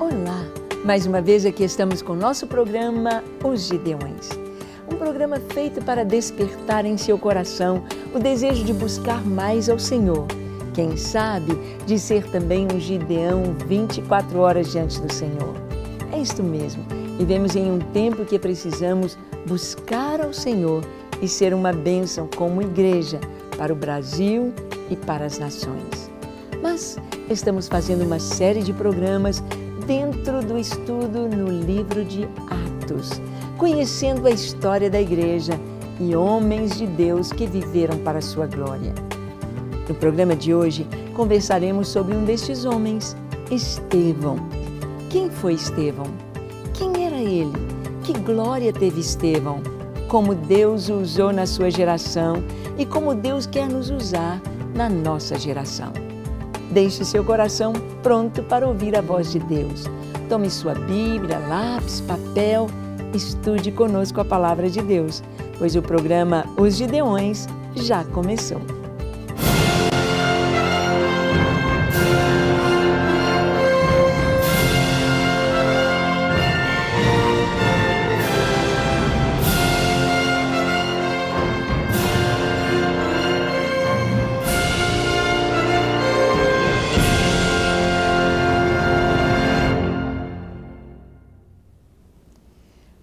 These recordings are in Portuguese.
Olá! Mais uma vez aqui estamos com o nosso programa Os Gideões. Um programa feito para despertar em seu coração o desejo de buscar mais ao Senhor. Quem sabe de ser também um Gideão 24 horas diante do Senhor. É isto mesmo. Vivemos em um tempo que precisamos buscar ao Senhor e ser uma bênção como igreja para o Brasil e para as nações. Mas estamos fazendo uma série de programas dentro do estudo no livro de Atos, conhecendo a história da igreja e homens de Deus que viveram para a sua glória. No programa de hoje, conversaremos sobre um destes homens, Estevão. Quem foi Estevão? Quem era ele? Que glória teve Estevão? Como Deus o usou na sua geração e como Deus quer nos usar na nossa geração. Deixe seu coração pronto para ouvir a voz de Deus. Tome sua Bíblia, lápis, papel, estude conosco a palavra de Deus, pois o programa Os Gideões já começou.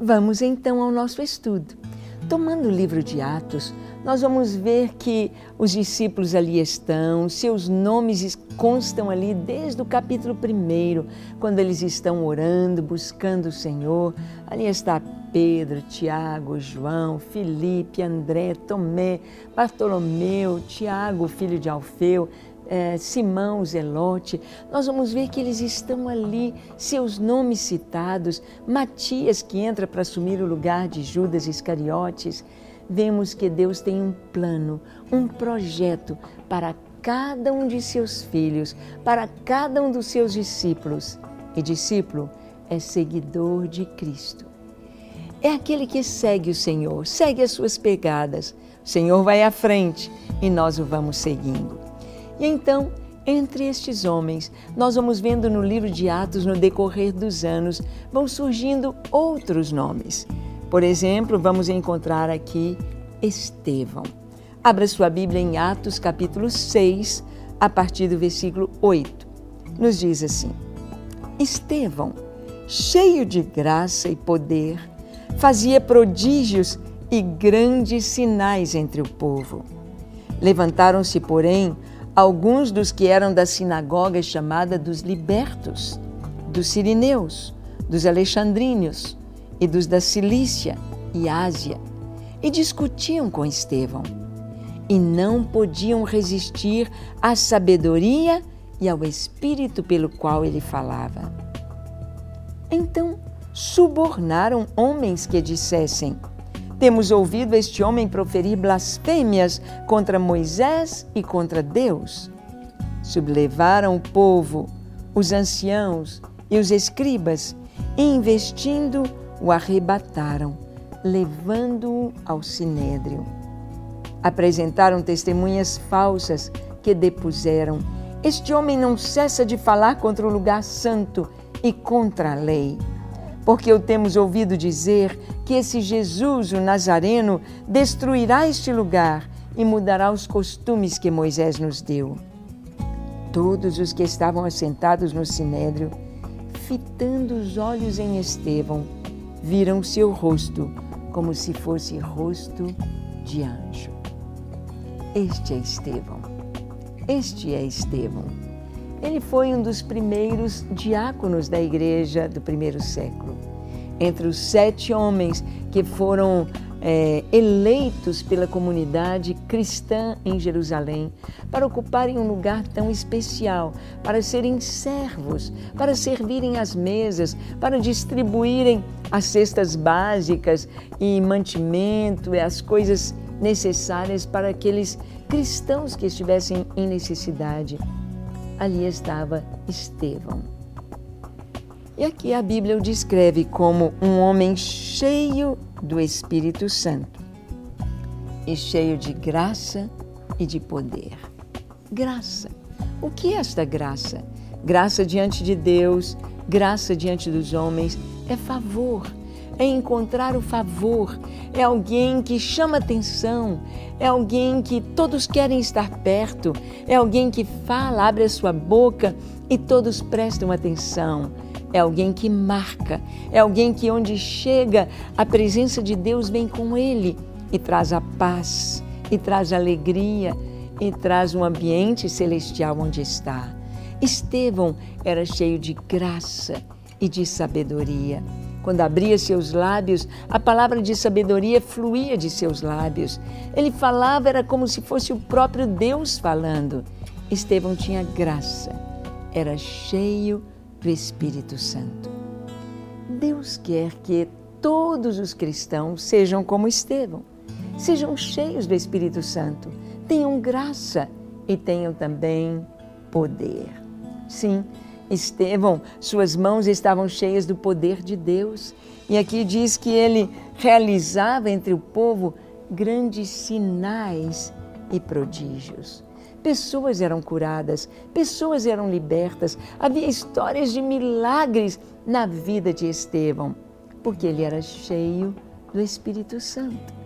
Vamos então ao nosso estudo. Tomando o livro de Atos, nós vamos ver que os discípulos ali estão, seus nomes constam ali desde o capítulo 1, quando eles estão orando, buscando o Senhor. Ali está Pedro, Tiago, João, Filipe, André, Tomé, Bartolomeu, Tiago, filho de Alfeu, Simão, Zelote. Nós vamos ver que eles estão ali, seus nomes citados, Matias, que entra para assumir o lugar de Judas Iscariotes. Vemos que Deus tem um plano, um projeto para cada um de seus filhos, para cada um dos seus discípulos. E discípulo é seguidor de Cristo. É aquele que segue o Senhor, segue as suas pegadas. O Senhor vai à frente e nós o vamos seguindo. E então, entre estes homens, nós vamos vendo no livro de Atos, no decorrer dos anos, vão surgindo outros nomes. Por exemplo, vamos encontrar aqui Estevão. Abra sua Bíblia em Atos, capítulo 6, a partir do versículo 8. Nos diz assim: Estevão, cheio de graça e poder, fazia prodígios e grandes sinais entre o povo. Levantaram-se, porém, alguns dos que eram da sinagoga chamada dos libertos, dos sirineus, dos alexandrínios e dos da Cilícia e Ásia, e discutiam com Estevão, e não podiam resistir à sabedoria e ao espírito pelo qual ele falava. Então subornaram homens que dissessem: temos ouvido este homem proferir blasfêmias contra Moisés e contra Deus. Sublevaram o povo, os anciãos e os escribas, e investindo, o arrebataram, levando-o ao sinédrio. Apresentaram testemunhas falsas que depuseram: este homem não cessa de falar contra o lugar santo e contra a lei. Porque o temos ouvido dizer que esse Jesus, o Nazareno, destruirá este lugar e mudará os costumes que Moisés nos deu. Todos os que estavam assentados no sinédrio, fitando os olhos em Estevão, viram seu rosto como se fosse rosto de anjo. Este é Estevão. Este é Estevão. Ele foi um dos primeiros diáconos da igreja do primeiro século. Entre os 7 homens que foram eleitos pela comunidade cristã em Jerusalém para ocuparem um lugar tão especial, para serem servos, para servirem as mesas, para distribuírem as cestas básicas e mantimento e as coisas necessárias para aqueles cristãos que estivessem em necessidade. Ali estava Estevão. E aqui a Bíblia o descreve como um homem cheio do Espírito Santo e cheio de graça e de poder. Graça. O que é esta graça? Graça diante de Deus Graça diante dos homens é favor, é encontrar o favor, é alguém que chama atenção, é alguém que todos querem estar perto, é alguém que fala, abre a sua boca e todos prestam atenção. É alguém que marca, é alguém que onde chega a presença de Deus vem com ele e traz a paz, e traz a alegria, e traz um ambiente celestial onde está. Estevão era cheio de graça e de sabedoria. Quando abria seus lábios, a palavra de sabedoria fluía de seus lábios. Ele falava, era como se fosse o próprio Deus falando. Estevão tinha graça, era cheio do Espírito Santo. Deus quer que todos os cristãos sejam como Estevão, sejam cheios do Espírito Santo, tenham graça e tenham também poder. Sim, Estevão, suas mãos estavam cheias do poder de Deus. E aqui diz que ele realizava entre o povo grandes sinais e prodígios. Pessoas eram curadas, pessoas eram libertas. Havia histórias de milagres na vida de Estevão, porque ele era cheio do Espírito Santo.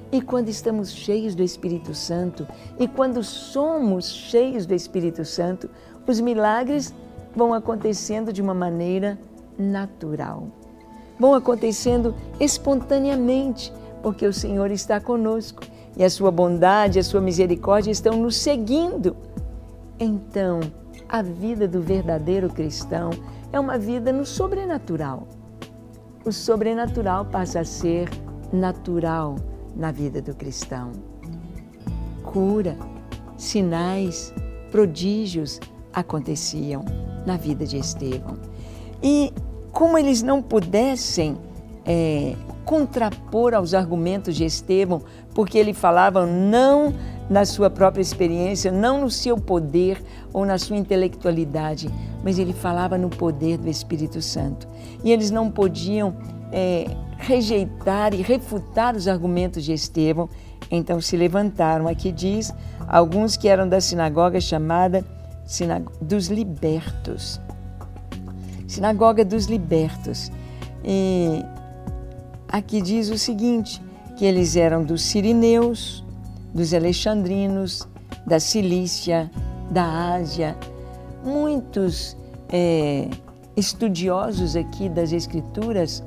E quando estamos cheios do Espírito Santo, e quando somos cheios do Espírito Santo, os milagres vão acontecendo de uma maneira natural. Vão acontecendo espontaneamente, porque o Senhor está conosco e a sua bondade, a sua misericórdia estão nos seguindo. Então, a vida do verdadeiro cristão é uma vida no sobrenatural. O sobrenatural passa a ser natural na vida do cristão. Cura, sinais, prodígios aconteciam na vida de Estevão. E como eles não pudessem contrapor aos argumentos de Estevão, porque ele falava não na sua própria experiência, não no seu poder ou na sua intelectualidade, mas ele falava no poder do Espírito Santo. E eles não podiam rejeitar e refutar os argumentos de Estevão, então se levantaram, aqui diz, alguns que eram da sinagoga chamada dos Libertos. Sinagoga dos Libertos. E aqui diz o seguinte, que eles eram dos Sirineus, dos Alexandrinos, da Cilícia, da Ásia. Muitos estudiosos aqui das Escrituras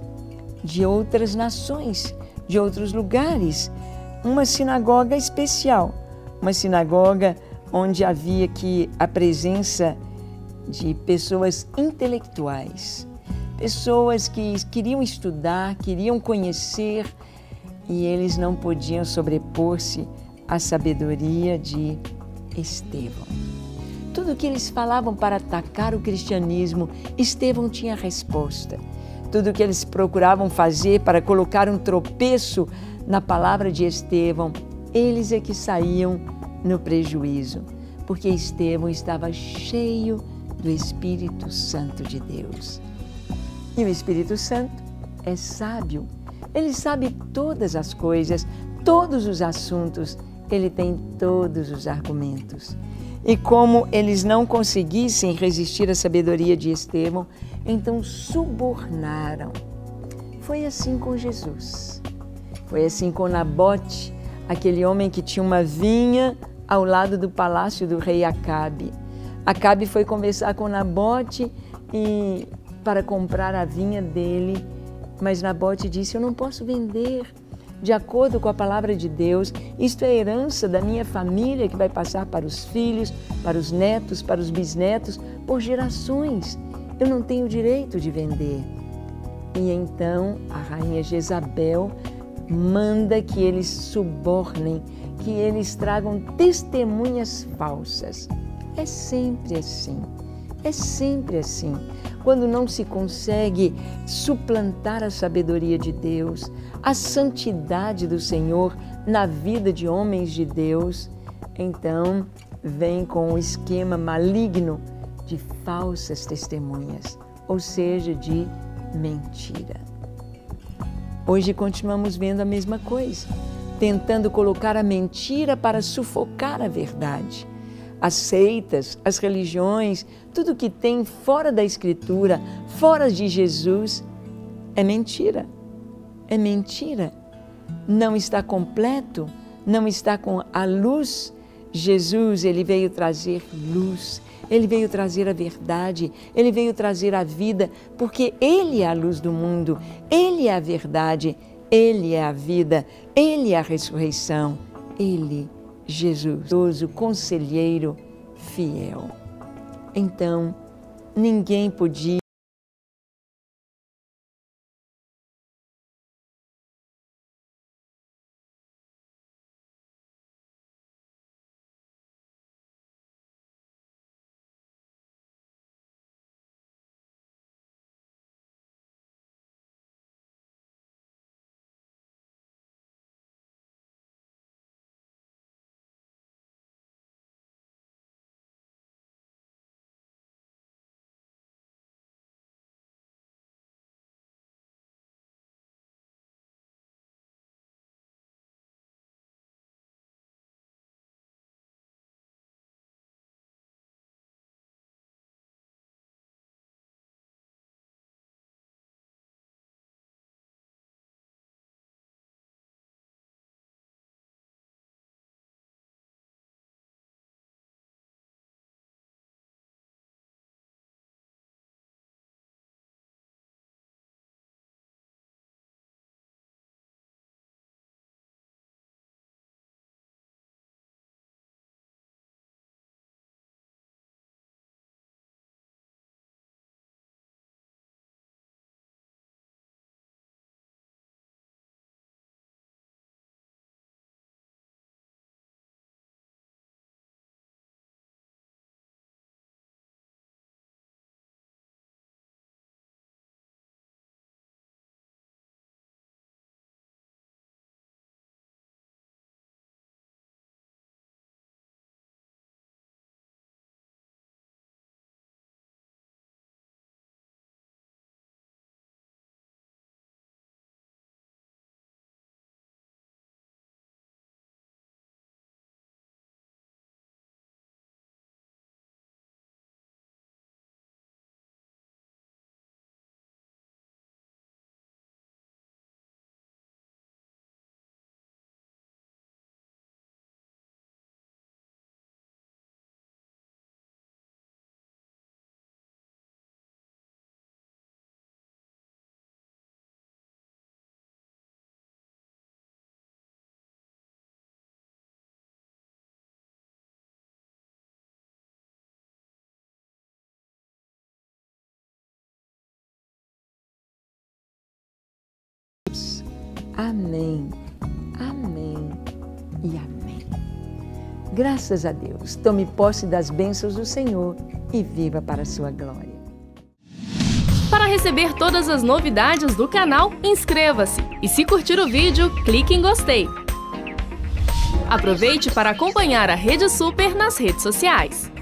de outras nações, de outros lugares. Uma sinagoga especial, uma sinagoga onde havia aqui a presença de pessoas intelectuais, pessoas que queriam estudar, queriam conhecer, e eles não podiam sobrepor-se à sabedoria de Estevão. Tudo o que eles falavam para atacar o cristianismo, Estevão tinha resposta. Tudo o que eles procuravam fazer para colocar um tropeço na palavra de Estevão, eles é que saíam no prejuízo, porque Estevão estava cheio do Espírito Santo de Deus. E o Espírito Santo é sábio, ele sabe todas as coisas, todos os assuntos, ele tem todos os argumentos. E como eles não conseguissem resistir à sabedoria de Estevão, então subornaram. Foi assim com Jesus. Foi assim com Nabote, aquele homem que tinha uma vinha ao lado do palácio do rei Acabe. Acabe foi conversar com Nabote para comprar a vinha dele, mas Nabote disse, eu não posso vender. De acordo com a palavra de Deus, isto é herança da minha família que vai passar para os filhos, para os netos, para os bisnetos, por gerações. Eu não tenho direito de vender. E então a rainha Jezabel manda que eles subornem, que eles tragam testemunhas falsas. É sempre assim, é sempre assim. Quando não se consegue suplantar a sabedoria de Deus, a santidade do Senhor na vida de homens de Deus, então vem com o esquema maligno de falsas testemunhas, ou seja, de mentira. Hoje continuamos vendo a mesma coisa, tentando colocar a mentira para sufocar a verdade. as seitas, as religiões, tudo que tem fora da Escritura, fora de Jesus, é mentira. É mentira. Não está completo, não está com a luz. Jesus, Ele veio trazer luz, Ele veio trazer a verdade, Ele veio trazer a vida, porque Ele é a luz do mundo, Ele é a verdade, Ele é a vida, Ele é a ressurreição, Ele, Jesus, o conselheiro fiel. Então, ninguém podia Amém, amém e amém. Graças a Deus, tome posse das bênçãos do Senhor e viva para a sua glória. Para receber todas as novidades do canal, inscreva-se e se curtir o vídeo, clique em gostei. Aproveite para acompanhar a Rede Super nas redes sociais.